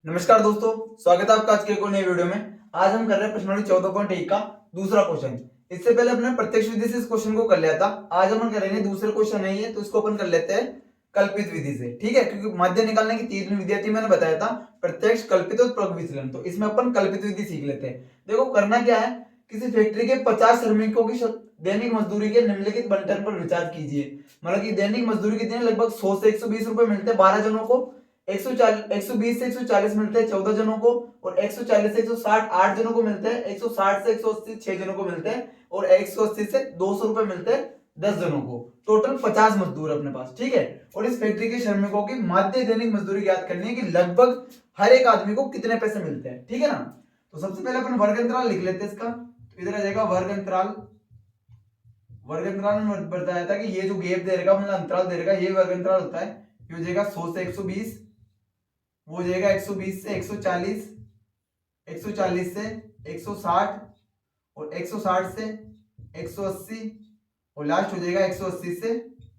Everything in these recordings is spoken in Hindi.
नमस्कार दोस्तों, स्वागत है आपका आज के एक और नई वीडियो में। आज हम कर रहे हैं प्रश्न नंबर 14.1 का दूसरा क्वेश्चन। इससे पहले हमने प्रत्यक्ष विधि से इस क्वेश्चन को कर लिया था। आज हम करेंगे दूसरे क्वेश्चन नहीं है तो इसको अपन कर लेते हैं कल्पित विधि से। ठीक है, क्योंकि माध्य निकालने की तीन विधियां थी, मैंने बताया था प्रत्यक्ष, कल्पित और प्रग विचलन। तो इसमें अपन कल्पित विधि सीख लेते हैं। देखो करना क्या है, किसी फैक्ट्री के 50 श्रमिकों की दैनिक मजदूरी के निम्नलिखित बंटन पर विचार कीजिए। मतलब कि दैनिक मजदूरी कितनी है, लगभग 100 से 120 रुपए मिलते हैं 12 जनों को। 120 से 140 मिलते हैं 14 जनों को, और 140 से 160 8 जनों को मिलते हैं, 160 से 180 6 जनों को मिलते हैं, और 180 से 200 रुपए मिलते हैं 10 जनों को। टोटल 50 मजदूर अपने पास। ठीक है, और इस फैक्ट्री के श्रमिकों की माध्य दैनिक मजदूरी ज्ञात करनी है कि लगभग हर एक आदमी को कितने पैसे मिलते हैं। ठीक है ना, तो सबसे पहले अपन वर्ग अंतराल लिख लेते हैं इसका। तो इधर आ जाएगा वर्ग अंतराल। वर्ग अंतराल में बताया था कि ये जो गैप दे रहेगा, मतलब अंतराल दे रहेगा, ये वर्ग अंतराल होता है। ये हो जाएगा 100 से 120, वो हो जाएगा 120 से 140, 140 से 160, और 160 से 180, और लास्ट हो जाएगा 180 से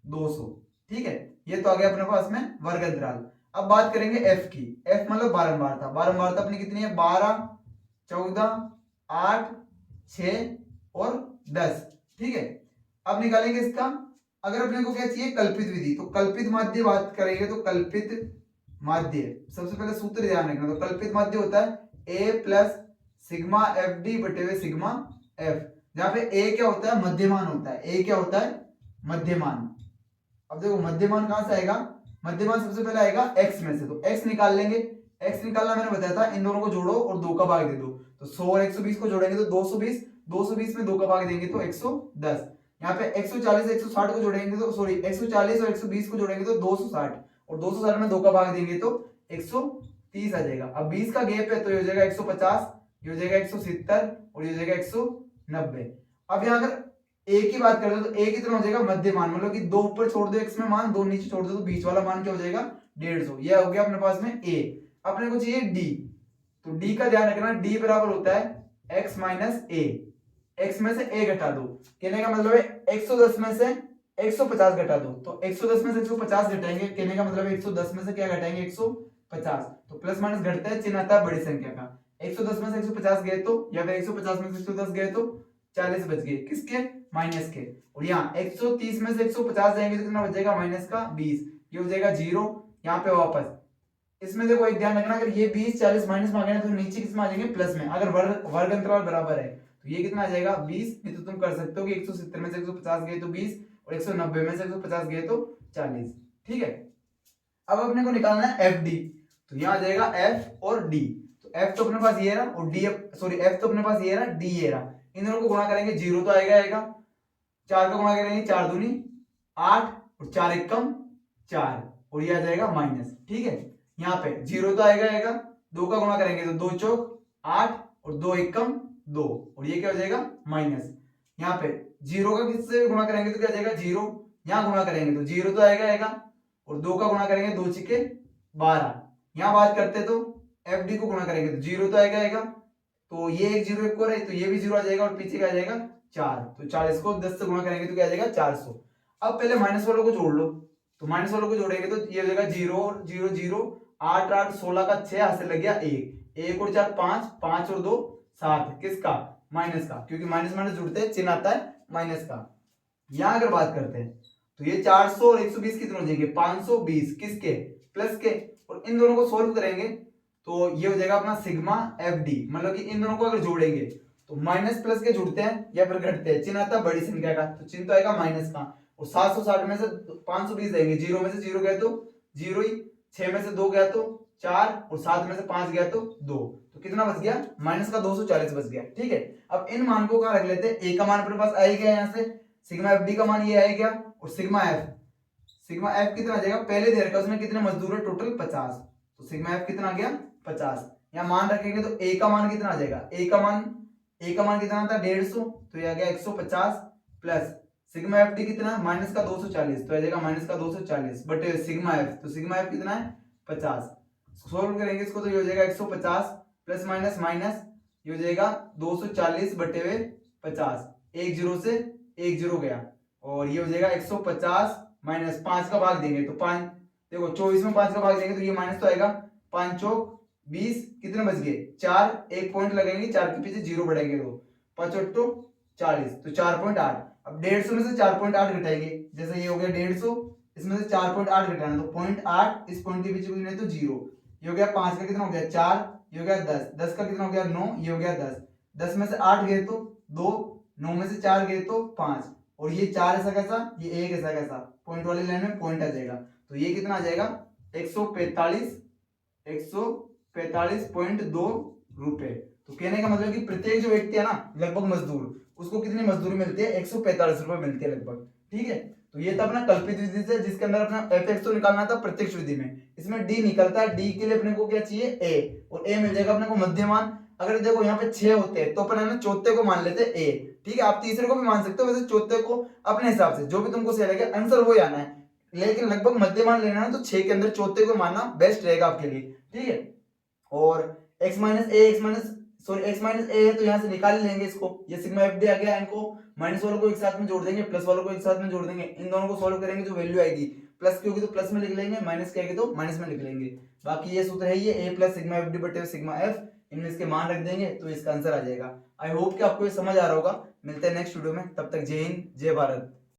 200। ठीक है, ये तो आ गया अपने पास में वर्ग अंतराल। अब बात करेंगे एफ की। एफ मतलब बारंबारता। बारंबारता अपनी कितनी है, 12, 14, 8, 6 और 10। ठीक है, अब निकालेंगे इसका। अगर अपने को क्या चाहिए, कल्पित विधि, तो कल्पित माध्य बात करेंगे तो कल्पित माध्य, सबसे पहले सूत्र ध्यान रखना। तो कल्पित माध्य होता है ए प्लस सिग्मा एफ डी बटे हुए सिग्मा एफ, जहां पे ए क्या होता है, मध्यमान होता है। ए क्या होता है, मध्यमान। अब देखो मध्यमान कहां से आएगा, मध्यमान सबसे पहले आएगा एक्स में से। तो एक्स निकाल लेंगे। एक्स निकालना मैंने बताया था, इन दोनों को जोड़ो और 2 का भाग दे दो। तो 100 और 120 को जोड़ेंगे तो 220, 220 में 2 का भाग देंगे तो 110। यहाँ पे 140 से 160 को जोड़ेंगे तो सॉरी 140 और 120 को जोड़ेंगे तो 260, और 260 में 2 का भाग देंगे तो 130 आ जाएगा। अब 20 का गैप है तो ये हो जाएगा 150, ये हो जाएगा 170, और ये हो जाएगा 190। अब यहाँ अगर ए की बात करें तो ए कितना हो जाएगा, मध्यमान। मतलब कि 2 ऊपर छोड़ दो एक्स में मान, 2 नीचे छोड़ दो, तो बीच वाला मान क्या हो जाएगा, 150। यह हो गया अपने पास में ए। अपने को चाहिए डी। तो डी का ध्यान रखना, डी बराबर होता है एक्स माइनस ए। एक्स में से ए घटा दो, कहने का मतलब है 110 में से 150 घटा दो। तो 110 में से 150 घटाएंगे, कहने का मतलब है 110 में से क्या घटाएंगे, 150। तो प्लस माइनस घटता है, चिन्ह आता है बड़ी संख्या का। 110 में से 150 गए तो, या फिर 150 में से 110 गए तो 40 बच गए, किसके, माइनस के। और यहाँ 130 में से 150 जाएंगे तो कितना बचेगा, माइनस का 20। ये हो जाएगा 0, यहाँ पे वापस। इसमें देखो एक ध्यान रखना, अगर ये 20 40 माइनस में आ गए तो नीचे किस में आ जाएंगे, प्लस में। अगर वर्ग अंतराल बराबर है तो ये कितना आ जाएगा, 20। नहीं तो तुम कर सकते हो कि 170 में से 150 गए तो 20, और 190 में से 150 गए तो 40। ठीक है, अब अपने को निकालना है एफ डी। तो यहाँ आ जाएगा एफ और डी। तो एफ तो अपने पास ये रहा, और डी सॉरी एफ तो अपने पास ये रहा, डी ये रहा। इन दोनों को गुणा करेंगे, 0 तो आएगा आएगा। 4 का गुणा करेंगे, 4 दूनी 8, और 4 एकम 4, और ये आ जाएगा माइनस। ठीक है, यहाँ पे 0 तो आएगा आएगा। 2 का गुणा करेंगे तो 2 चौक 8, और 2 एकम 2, और ये क्या हो जाएगा, माइनस। यहाँ पे 0 का किससे गुणा करेंगे तो क्या आ जाएगा, 0। यहाँ गुणा करेंगे तो 0 तो आएगा आएगा, और 2 का गुणा करेंगे 2 छिके 12। यहाँ बात करते तो एफ डी को गुणा करेंगे तो 0 तो आएगा आएगा। तो ये एक 0 एक और है, तो ये भी 0 आ जाएगा, और पीछे क्या आ जाएगा, 4। तो 40 को 10 से गुणा करेंगे तो क्या आ जाएगा, 400। अब पहले माइनस वालों को जोड़ लो। तो माइनस वालों को जोड़ेंगे तो ये हो जाएगा 0 और 0 0, 8 8 16 का 6, हाथ से लग गया 1, 1 और 4 5, 5 और 2 7, किसका, माइनस का, क्योंकि माइनस माइनस जुड़ते हैं, चिन्ह आता है माइनस का। यहां अगर बात करते हैं तो ये 400 और 120 कितने हो जाएंगे, 520, किसके, प्लस के। और इन दोनों को सोल्व करेंगे तो ये हो जाएगा अपना सिग्मा एफ डी। मतलब कि इन दोनों को अगर जोड़ेंगे तो माइनस प्लस के जुड़ते हैं या फिर घटते हैं, चिन्ह आता है बड़ी संख्या का, तो चिन्ह तो आएगा माइनस का। और 760 में से 520 देंगे, 0 में से 0 गया तो 0 ही, 6 में से 2 गया तो 4, और 7 में से 5 गया तो 2, तो कितना बच गया, माइनस का 240 बच गया। ठीक है, अब इन मान को कहां रख लेते हैं, ए का मान अपने पास आ ही गया, यहाँ से सिग्मा एफ डी का मान ये आएगा, और सिग्मा एफ कितना आ जाएगा, पहले दे रखा उसने कितने मजदूर है, टोटल 50। तो सिग्मा एफ कितना आ गया, 50। यहाँ मान रखेंगे तो ए का मान कितना आ जाएगा, ए का मान कितना आता है, 150। तो ये आ गया 150, प्लस सिग्मा एफ डी कितना है, माइनस का 240, तो आ जाएगा माइनस का 240 बट सिग्मा एफ, तो सिग्मा एफ कितना है, 50। सोल्व करेंगे इसको तो ये हो जाएगा 150 प्लस माइनस माइनस, ये हो जाएगा 240 बटे हुए 50, एक जीरो से एक जीरो गया, और ये हो जाएगा 150 माइनस 5 का भाग देंगे तो 5, देखो 24 में 5 का भाग देंगे तो ये माइनस तो आएगा, 5 चौक 20 कितने बच गए 4, एक पॉइंट लगेंगे, 4 के पीछे 0 बढ़ेंगे 2, 5 8 40, तो 4.8। अब 150 में से 4.8 घटाएंगे, जैसे ये हो गया 150, इसमें से 4.8 घटाना, तो 0.8, इस पॉइंट के पीछे कुछ नहीं तो 0, ये हो गया 5 का कितना हो गया 4, ये हो गया 10, 10 का कितना हो गया 9, ये हो गया 10, 10 में से 8 गए तो 2, 9 में से 4 गए तो 5, और ये 4 ऐसा कैसा, ये 1 ऐसा कैसा, पॉइंट वाली लाइन में पॉइंट आ जाएगा, तो ये कितना आ जाएगा 145.2 रुपए। तो कहने का मतलब कि प्रत्येक जो व्यक्ति है ना लगभग मजदूर, उसको कितनी मजदूरी मिलती है 145 रुपए मिलती है लगभग। ठीक है, तो ये था अपना कल्पित विधि से, जिसके अंदर अपना एफ तो निकालना था प्रत्यक्ष विधि में, इसमें डी निकलता है, डी के लिए अपने को क्या चाहिए ए, और ए मिल जाएगा अपने को मध्यमान। अगर देखो यहाँ पे 6 होते हैं तो अपन है ना चौथे को मान लेते हैं ए, ठीक है, आप तीसरे को भी मान सकते हो, वैसे चौथे को अपने हिसाब से जो भी तुमको सही लगे, आंसर वो ही आना है, लेकिन लगभग मध्यमान लेना है तो 6 के अंदर चौथे को मानना बेस्ट रहेगा आपके लिए। ठीक है, और x माइनस ए है तो यहाँ से निकाल लेंगे इसको, ये सिग्मा एफ डी आ गया, इनको माइनस वालों को एक साथ में जोड़ देंगे, प्लस वालों को एक साथ में जोड़ देंगे, इन दोनों को सॉल्व करेंगे जो वैल्यू आएगी प्लस की होगी तो प्लस में लिख लेंगे, माइनस की आएगी तो माइनस में लिख लेंगे। बाकी ये सूत्र है, ये a plus sigma F D बटे सिग्मा एफ, इनमें इसके मान रख देंगे तो इसका आंसर आ जाएगा। आई होप कि आपको ये समझ आ रहा होगा। मिलते हैं नेक्स्ट वीडियो में, तब तक जय हिंद जय भारत।